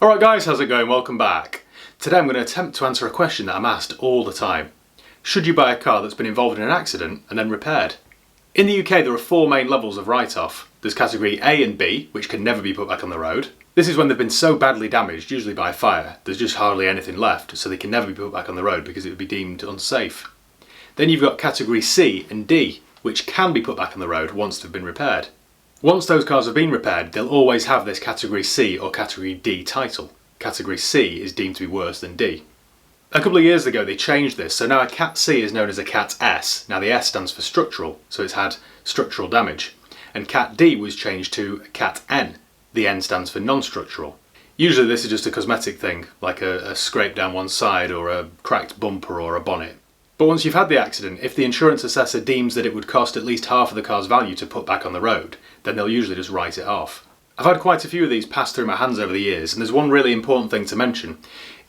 Alright guys, how's it going? Welcome back. Today I'm going to attempt to answer a question that I'm asked all the time. Should you buy a car that's been involved in an accident and then repaired? In the UK there are four main levels of write-off. There's category A and B, which can never be put back on the road. This is when they've been so badly damaged, usually by fire, there's just hardly anything left, so they can never be put back on the road because it would be deemed unsafe. Then you've got category C and D, which can be put back on the road once they've been repaired. Once those cars have been repaired, they'll always have this category C or category D title. Category C is deemed to be worse than D. A couple of years ago they changed this, so now a Cat C is known as a Cat S. Now the S stands for structural, so it's had structural damage. And Cat D was changed to Cat N. The N stands for non-structural. Usually this is just a cosmetic thing, like a scrape down one side or a cracked bumper or a bonnet. But once you've had the accident, if the insurance assessor deems that it would cost at least half of the car's value to put back on the road, then they'll usually just write it off. I've had quite a few of these pass through my hands over the years, and there's one really important thing to mention.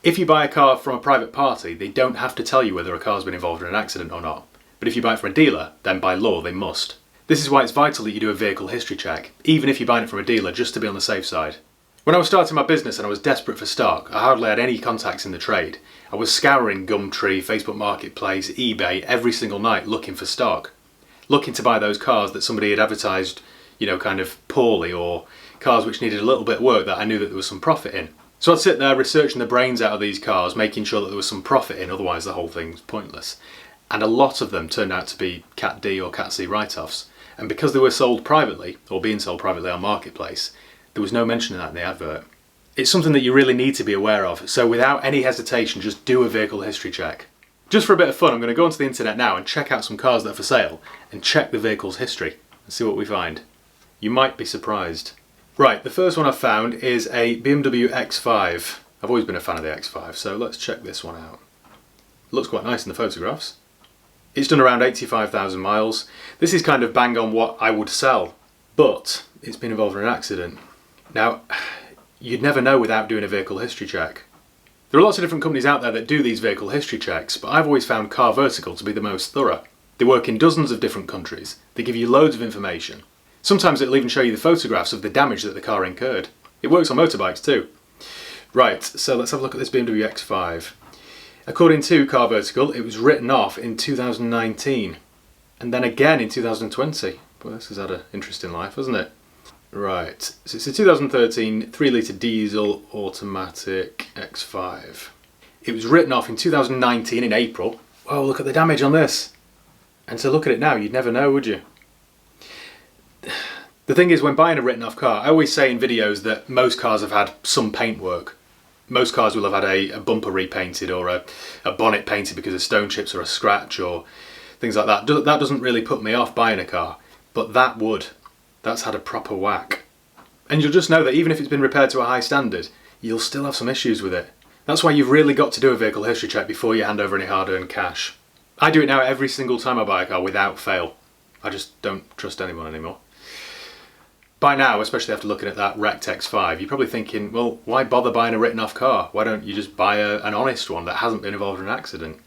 If you buy a car from a private party, they don't have to tell you whether a car's been involved in an accident or not. But if you buy it from a dealer, then by law they must. This is why it's vital that you do a vehicle history check, even if you're buying it from a dealer, just to be on the safe side. When I was starting my business and I was desperate for stock, I hardly had any contacts in the trade. I was scouring Gumtree, Facebook Marketplace, eBay every single night looking for stock. Looking to buy those cars that somebody had advertised, kind of poorly, or cars which needed a little bit of work that I knew that there was some profit in. So I'd sit there researching the brains out of these cars, making sure that there was some profit in, otherwise the whole thing's pointless. And a lot of them turned out to be Cat D or Cat C write-offs. And because they were sold privately, or being sold privately on Marketplace, there was no mention of that in the advert. It's something that you really need to be aware of, so without any hesitation, just do a vehicle history check. Just for a bit of fun, I'm going to go onto the internet now and check out some cars that are for sale, and check the vehicle's history, and see what we find. You might be surprised. Right, the first one I've found is a Bmw X5. I've always been a fan of the X5, so let's check this one out. It looks quite nice in the photographs. It's done around 85,000 miles. This is kind of bang on what I would sell, but it's been involved in an accident. Now, you'd never know without doing a vehicle history check. There are lots of different companies out there that do these vehicle history checks, but I've always found Car Vertical to be the most thorough. They work in dozens of different countries. They give you loads of information. Sometimes it'll even show you the photographs of the damage that the car incurred. It works on motorbikes too. Right, so let's have a look at this BMW X5. According to Car Vertical, it was written off in 2019, and then again in 2020. Well, this has had an interesting life, hasn't it? Right, so it's a 2013 3-litre diesel automatic X5. It was written off in 2019 in April. Oh, look at the damage on this. And to look at it now, you'd never know, would you? The thing is, when buying a written off car, I always say in videos that most cars have had some paint work. Most cars will have had a bumper repainted or a bonnet painted because of stone chips or a scratch or things like that. That doesn't really put me off buying a car, but that would. That's had a proper whack. And you'll just know that even if it's been repaired to a high standard, you'll still have some issues with it. That's why you've really got to do a vehicle history check before you hand over any hard-earned cash. I do it now every single time I buy a car without fail. I just don't trust anyone anymore. By now, especially after looking at that wrecked X5, you're probably thinking, well, why bother buying a written off car? Why don't you just buy an honest one that hasn't been involved in an accident?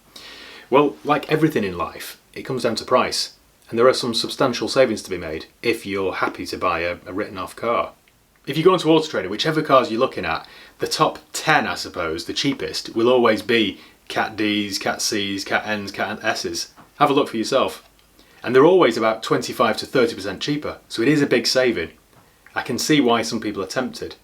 Well, like everything in life, it comes down to price. And there are some substantial savings to be made if you're happy to buy a written off car. If you go onto Auto Trader, whichever cars you're looking at, the top 10, I suppose, the cheapest, will always be Cat Ds, Cat Cs, Cat Ns, Cat Ss. Have a look for yourself. And they're always about 25 to 30% cheaper, so it is a big saving. I can see why some people are tempted.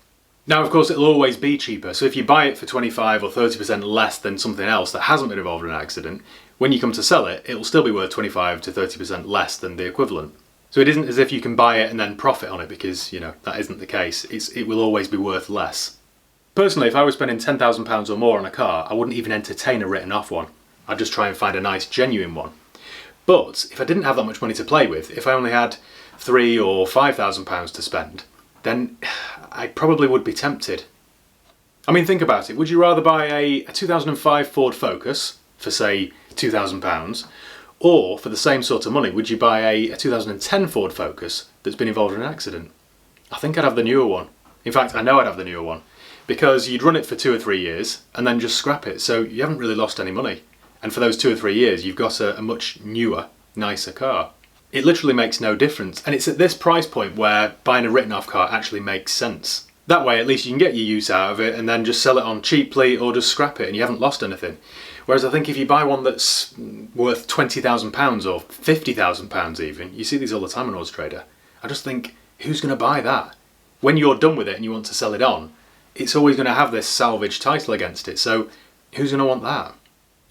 Now, of course, it'll always be cheaper, so if you buy it for 25 or 30% less than something else that hasn't been involved in an accident, when you come to sell it, it'll still be worth 25 to 30% less than the equivalent. So it isn't as if you can buy it and then profit on it because, that isn't the case. It will always be worth less. Personally, if I was spending £10,000 or more on a car, I wouldn't even entertain a written off one. I'd just try and find a nice, genuine one. But if I didn't have that much money to play with, if I only had £3,000 or £5,000 to spend, then I probably would be tempted. I mean, think about it. Would you rather buy a 2005 Ford Focus for, say, £2,000, or for the same sort of money, would you buy a 2010 Ford Focus that's been involved in an accident? I think I'd have the newer one. In fact, I know I'd have the newer one, because you'd run it for 2 or 3 years and then just scrap it, so you haven't really lost any money. And for those 2 or 3 years, you've got a much newer, nicer car. It literally makes no difference, and it's at this price point where buying a written off car actually makes sense. That way at least you can get your use out of it and then just sell it on cheaply or just scrap it and you haven't lost anything. Whereas I think if you buy one that's worth £20,000 or £50,000 even, you see these all the time on Auto Trader, I just think, who's going to buy that? When you're done with it and you want to sell it on, it's always going to have this salvage title against it, so who's going to want that?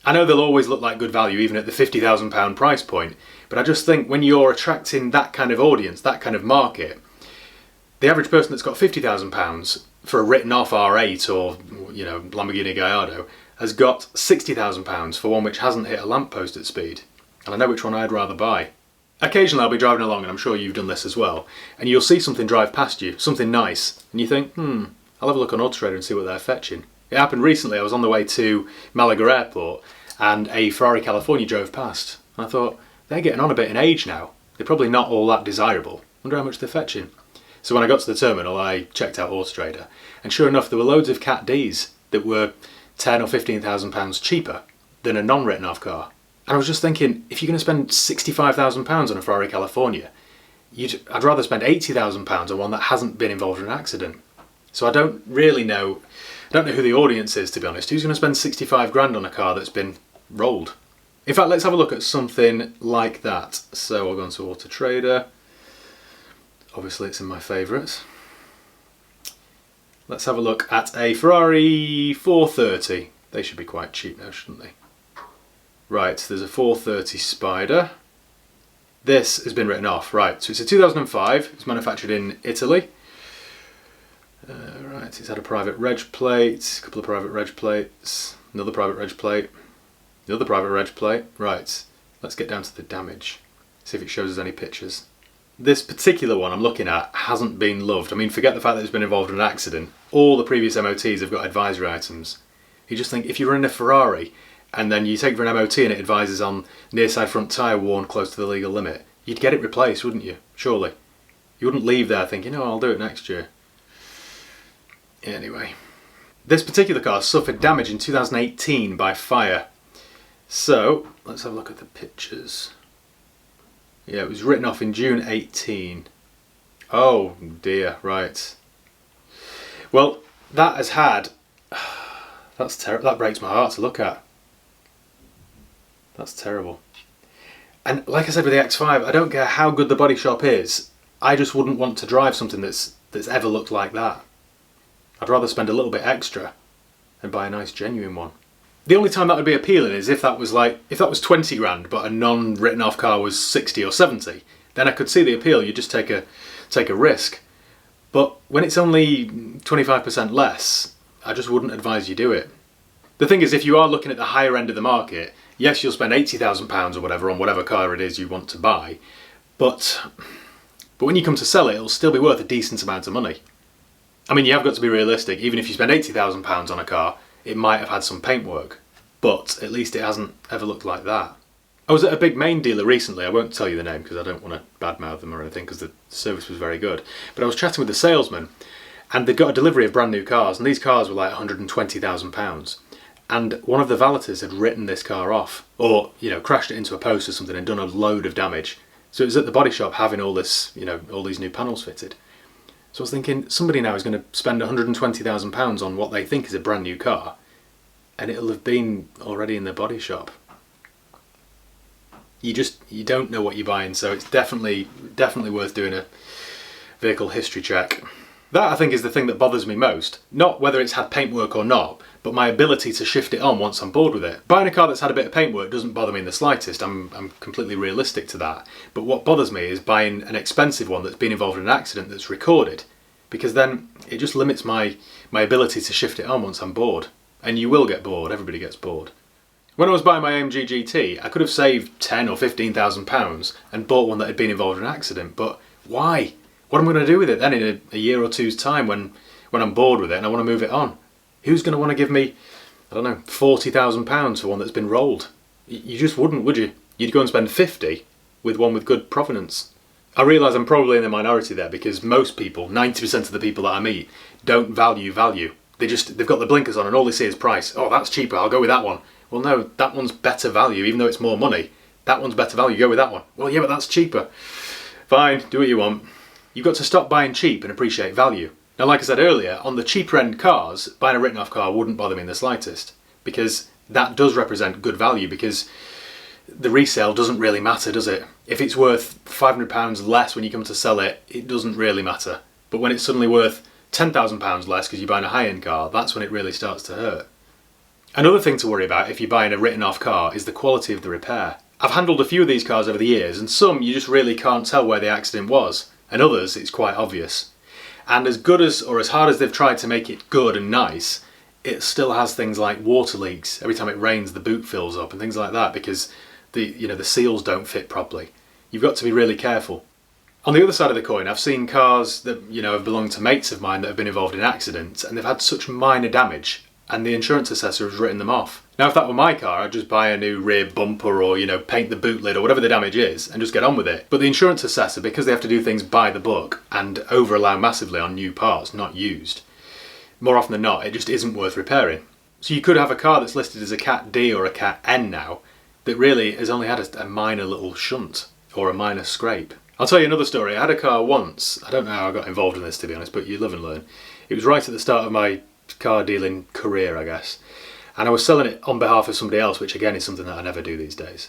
I know they'll always look like good value even at the £50,000 price point, but I just think when you're attracting that kind of audience, that kind of market, the average person that's got £50,000 for a written off R8 or, you know, Lamborghini Gallardo has got £60,000 for one which hasn't hit a lamppost at speed. And I know which one I'd rather buy. Occasionally I'll be driving along, and I'm sure you've done this as well, and you'll see something drive past you, something nice, and you think, I'll have a look on Auto Trader and see what they're fetching. It happened recently. I was on the way to Malaga Airport and a Ferrari California drove past. And I thought, they're getting on a bit in age now. They're probably not all that desirable. Wonder how much they're fetching. So when I got to the terminal, I checked out Auto Trader, and sure enough, there were loads of Cat Ds that were £10,000 or £15,000 cheaper than a non-written off car. And I was just thinking, if you're going to spend £65,000 on a Ferrari California, I'd rather spend £80,000 on one that hasn't been involved in an accident. So I don't really know, I don't know who the audience is, to be honest. Who's going to spend 65 grand on a car that's been rolled? In fact, let's have a look at something like that. So I'll go on to Auto Trader. Obviously it's in my favourites. Let's have a look at a Ferrari 430. They should be quite cheap now, shouldn't they? Right, there's a 430 Spider. This has been written off. Right, so it's a 2005. It's manufactured in Italy. Right, it's had a private reg plate, a couple of private reg plates, another private reg plate, another private reg plate. Right, let's get down to the damage. See if it shows us any pictures. This particular one I'm looking at hasn't been loved. I mean, forget the fact that it's been involved in an accident. All the previous MOTs have got advisory items. You just think, if you were in a Ferrari and then you take it for an MOT and it advises on near side front tyre worn close to the legal limit, you'd get it replaced, wouldn't you? Surely. You wouldn't leave there thinking, oh, I'll do it next year. Anyway. This particular car suffered damage in 2018 by fire. So, let's have a look at the pictures. Yeah, it was written off in June 18. Oh dear, right. Well, that has had... That's terrible. That breaks my heart to look at. That's terrible. And like I said with the X5, I don't care how good the body shop is, I just wouldn't want to drive something that's ever looked like that. I'd rather spend a little bit extra and buy a nice genuine one. The only time that would be appealing is if that was 20 grand but a non-written off car was 60 or 70, then I could see the appeal. You just take a risk. But when it's only 25% less, I just wouldn't advise you do it. The thing is, if you are looking at the higher end of the market, yes, you'll spend £80,000 or whatever on whatever car it is you want to buy, but when you come to sell it, it'll still be worth a decent amount of money. I mean, you have got to be realistic. Even if you spend £80,000 on a car, it might have had some paintwork, but at least it hasn't ever looked like that. I was at a big main dealer recently. I won't tell you the name because I don't want to badmouth them or anything, because the service was very good. But I was chatting with the salesman, and they'd got a delivery of brand new cars, and these cars were like £120,000. And one of the valeters had written this car off, or, you know, crashed it into a post or something and done a load of damage. So it was at the body shop having all this, you know, all these new panels fitted. So I was thinking, somebody now is going to spend £120,000 on what they think is a brand new car, and it'll have been already in the body shop. You don't know what you're buying, so it's definitely worth doing a vehicle history check. That, I think, is the thing that bothers me most. Not whether it's had paintwork or not, but my ability to shift it on once I'm bored with it. Buying a car that's had a bit of paintwork doesn't bother me in the slightest. I'm completely realistic to that. But what bothers me is buying an expensive one that's been involved in an accident that's recorded, because then it just limits my ability to shift it on once I'm bored. And you will get bored. Everybody gets bored. When I was buying my AMG GT, I could have saved £10,000 or £15,000 and bought one that had been involved in an accident. But why? What am I going to do with it then in a year or two's time when I'm bored with it and I want to move it on? Who's going to want to give me, I don't know, £40,000 for one that's been rolled? You just wouldn't, would you? You'd go and spend 50 with one with good provenance. I realise I'm probably in the minority there, because most people, 90% of the people that I meet, don't value value. They've got the blinkers on and all they see is price. Oh, that's cheaper, I'll go with that one. Well, no, that one's better value, even though it's more money. That one's better value, go with that one. Well, yeah, but that's cheaper. Fine, do what you want. You've got to stop buying cheap and appreciate value. Now, like I said earlier, on the cheaper end cars, buying a written off car wouldn't bother me in the slightest, because that does represent good value, because the resale doesn't really matter, does it? If it's worth £500 less when you come to sell it, it doesn't really matter. But when it's suddenly worth £10,000 less because you're buying a high-end car, that's when it really starts to hurt. Another thing to worry about if you're buying a written off car is the quality of the repair. I've handled a few of these cars over the years, and some you just really can't tell where the accident was, and others it's quite obvious. And as good as, or as hard as they've tried to make it good and nice, it still has things like water leaks. Every time it rains, the boot fills up and things like that because the seals don't fit properly. You've got to be really careful. On the other side of the coin, I've seen cars that have belonged to mates of mine that have been involved in accidents, and they've had such minor damage, and the insurance assessor has written them off. Now, if that were my car, I'd just buy a new rear bumper or paint the boot lid or whatever the damage is and just get on with it. But the insurance assessor, because they have to do things by the book and over allow massively on new parts, not used, more often than not, it just isn't worth repairing. So you could have a car that's listed as a Cat D or a Cat N now that really has only had a minor little shunt or a minor scrape. I'll tell you another story. I had a car once, I don't know how I got involved in this to be honest, but you live and learn. It was right at the start of my car dealing career, I guess. And I was selling it on behalf of somebody else, which again is something that I never do these days.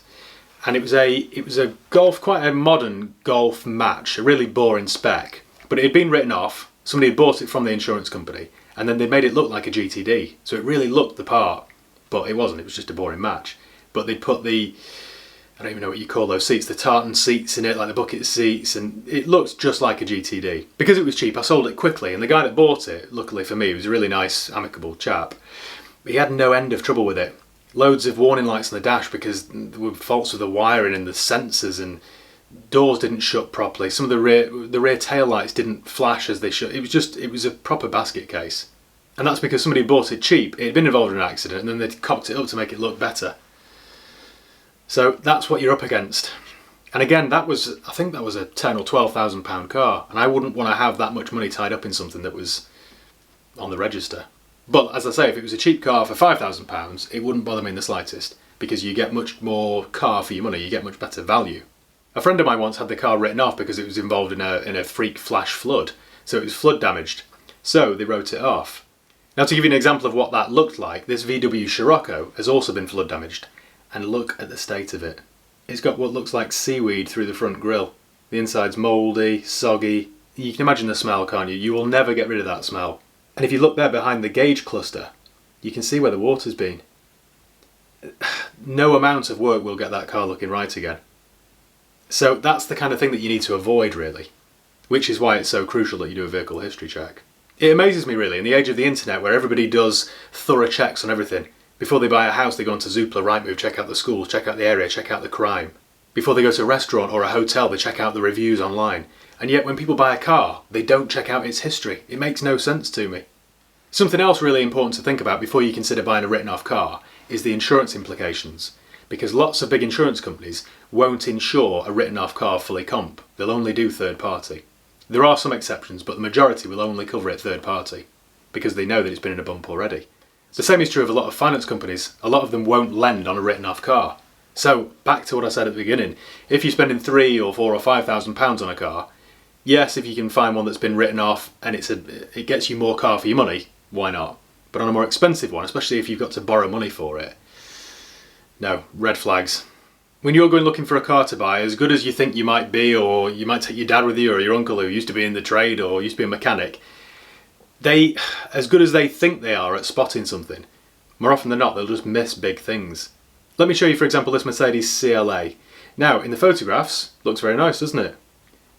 And it was a Golf, quite a modern Golf match, a really boring spec. But it had been written off, somebody had bought it from the insurance company, and then they made it look like a GTD. So it really looked the part, but it wasn't, it was just a boring match. But they'd put I don't even know what you call those seats, the tartan seats in it, like the bucket seats, and it looked just like a GTD. Because it was cheap, I sold it quickly, and the guy that bought it, luckily for me, he was a really nice, amicable chap. He had no end of trouble with it. Loads of warning lights on the dash because there were faults with the wiring and the sensors, and doors didn't shut properly. Some of the rear tail lights didn't flash as they should. It was a proper basket case. And that's because somebody bought it cheap. It had been involved in an accident, and then they'd cocked it up to make it look better. So that's what you're up against. And again, I think that was a £10,000 or £12,000 car, and I wouldn't want to have that much money tied up in something that was on the register. But as I say, if it was a cheap car for £5,000, it wouldn't bother me in the slightest, because you get much more car for your money, you get much better value. A friend of mine once had the car written off because it was involved in a freak flash flood, so it was flood damaged. So they wrote it off. Now, to give you an example of what that looked like, this VW Scirocco has also been flood damaged. And look at the state of it. It's got what looks like seaweed through the front grille. The inside's mouldy, soggy. You can imagine the smell, can't you? You will never get rid of that smell. And if you look there behind the gauge cluster, you can see where the water's been. No amount of work will get that car looking right again. So that's the kind of thing that you need to avoid, really. Which is why it's so crucial that you do a vehicle history check. It amazes me, really, in the age of the internet where everybody does thorough checks on everything. Before they buy a house, they go onto Zoopla, Rightmove, check out the schools, check out the area, check out the crime. Before they go to a restaurant or a hotel, they check out the reviews online. And yet when people buy a car, they don't check out its history. It makes no sense to me. Something else really important to think about before you consider buying a written-off car is the insurance implications. Because lots of big insurance companies won't insure a written-off car fully comp. They'll only do third party. There are some exceptions, but the majority will only cover it third party, because they know that it's been in a bump already. The same is true of a lot of finance companies. A lot of them won't lend on a written-off car. So, back to what I said at the beginning, if you're spending £3,000 or £4,000 or £5,000 on a car, yes, if you can find one that's been written off and it gets you more car for your money, why not? But on a more expensive one, especially if you've got to borrow money for it, no, red flags. When you're going looking for a car to buy, as good as you think you might be, or you might take your dad with you or your uncle who used to be in the trade or used to be a mechanic, as good as they think they are at spotting something, more often than not they'll just miss big things. Let me show you, for example, this Mercedes CLA. Now, in the photographs, looks very nice, doesn't it?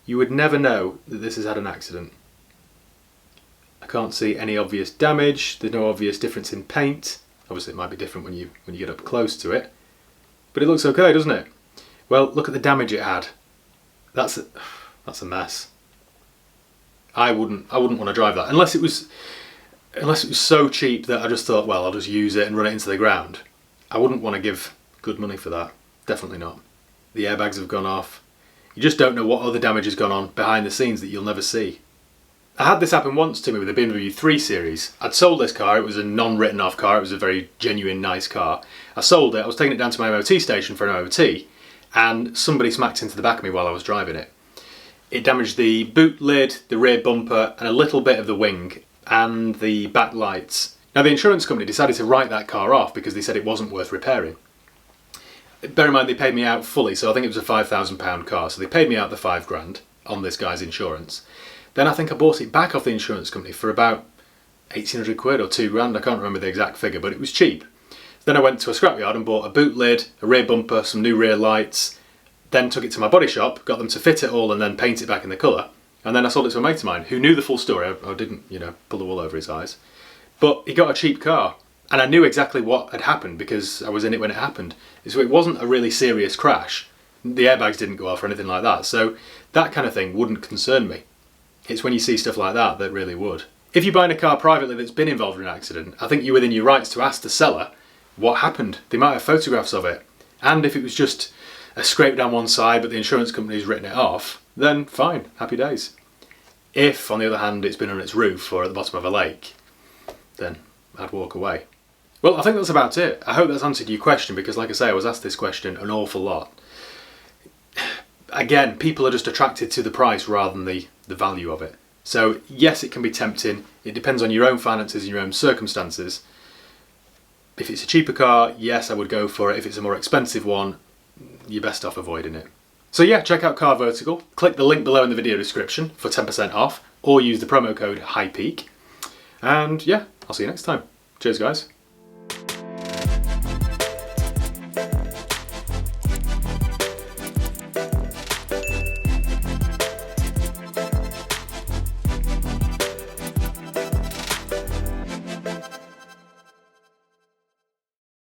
You would never know that this has had an accident. I can't see any obvious damage, there's no obvious difference in paint. Obviously it might be different when you get up close to it. But it looks okay, doesn't it? Well, look at the damage it had. That's a mess. I wouldn't want to drive that unless it was so cheap that I just thought, well, I'll just use it and run it into the ground. I wouldn't want to give good money for that. Definitely not. The airbags have gone off. You just don't know what other damage has gone on behind the scenes that you'll never see. I had this happen once to me with a Bmw 3 Series. I'd sold this car, it was a non-written off car, it was a very genuine, nice car. I sold it, I was taking it down to my MOT station for an MOT, and somebody smacked into the back of me while I was driving it. It damaged the boot lid, the rear bumper, and a little bit of the wing and the back lights. Now the insurance company decided to write that car off because they said it wasn't worth repairing. Bear in mind they paid me out fully, so I think it was a £5,000 car, so they paid me out the £5,000 on this guy's insurance. Then I think I bought it back off the insurance company for about 1,800 quid or £2,000, I can't remember the exact figure, but it was cheap. Then I went to a scrapyard and bought a boot lid, a rear bumper, some new rear lights, then took it to my body shop, got them to fit it all and then paint it back in the colour, and then I sold it to a mate of mine who knew the full story. I didn't, pull the wool over his eyes. But he got a cheap car, and I knew exactly what had happened because I was in it when it happened. So it wasn't a really serious crash. The airbags didn't go off or anything like that, so that kind of thing wouldn't concern me. It's when you see stuff like that that really would. If you're buying a car privately that's been involved in an accident, I think you're within your rights to ask the seller what happened. They might have photographs of it, and if it was just a scrape down one side but the insurance company's written it off, then fine, happy days. If, on the other hand, it's been on its roof or at the bottom of a lake, then I'd walk away. Well, I think that's about it. I hope that's answered your question because, like I say, I was asked this question an awful lot. Again, people are just attracted to the price rather than the value of it. So, yes, it can be tempting. It depends on your own finances and your own circumstances. If it's a cheaper car, yes, I would go for it. If it's a more expensive one, you're best off avoiding it. So yeah, check out Car Vertical. Click the link below in the video description for 10% off, or use the promo code HIGHPEAK. And yeah, I'll see you next time. Cheers, guys.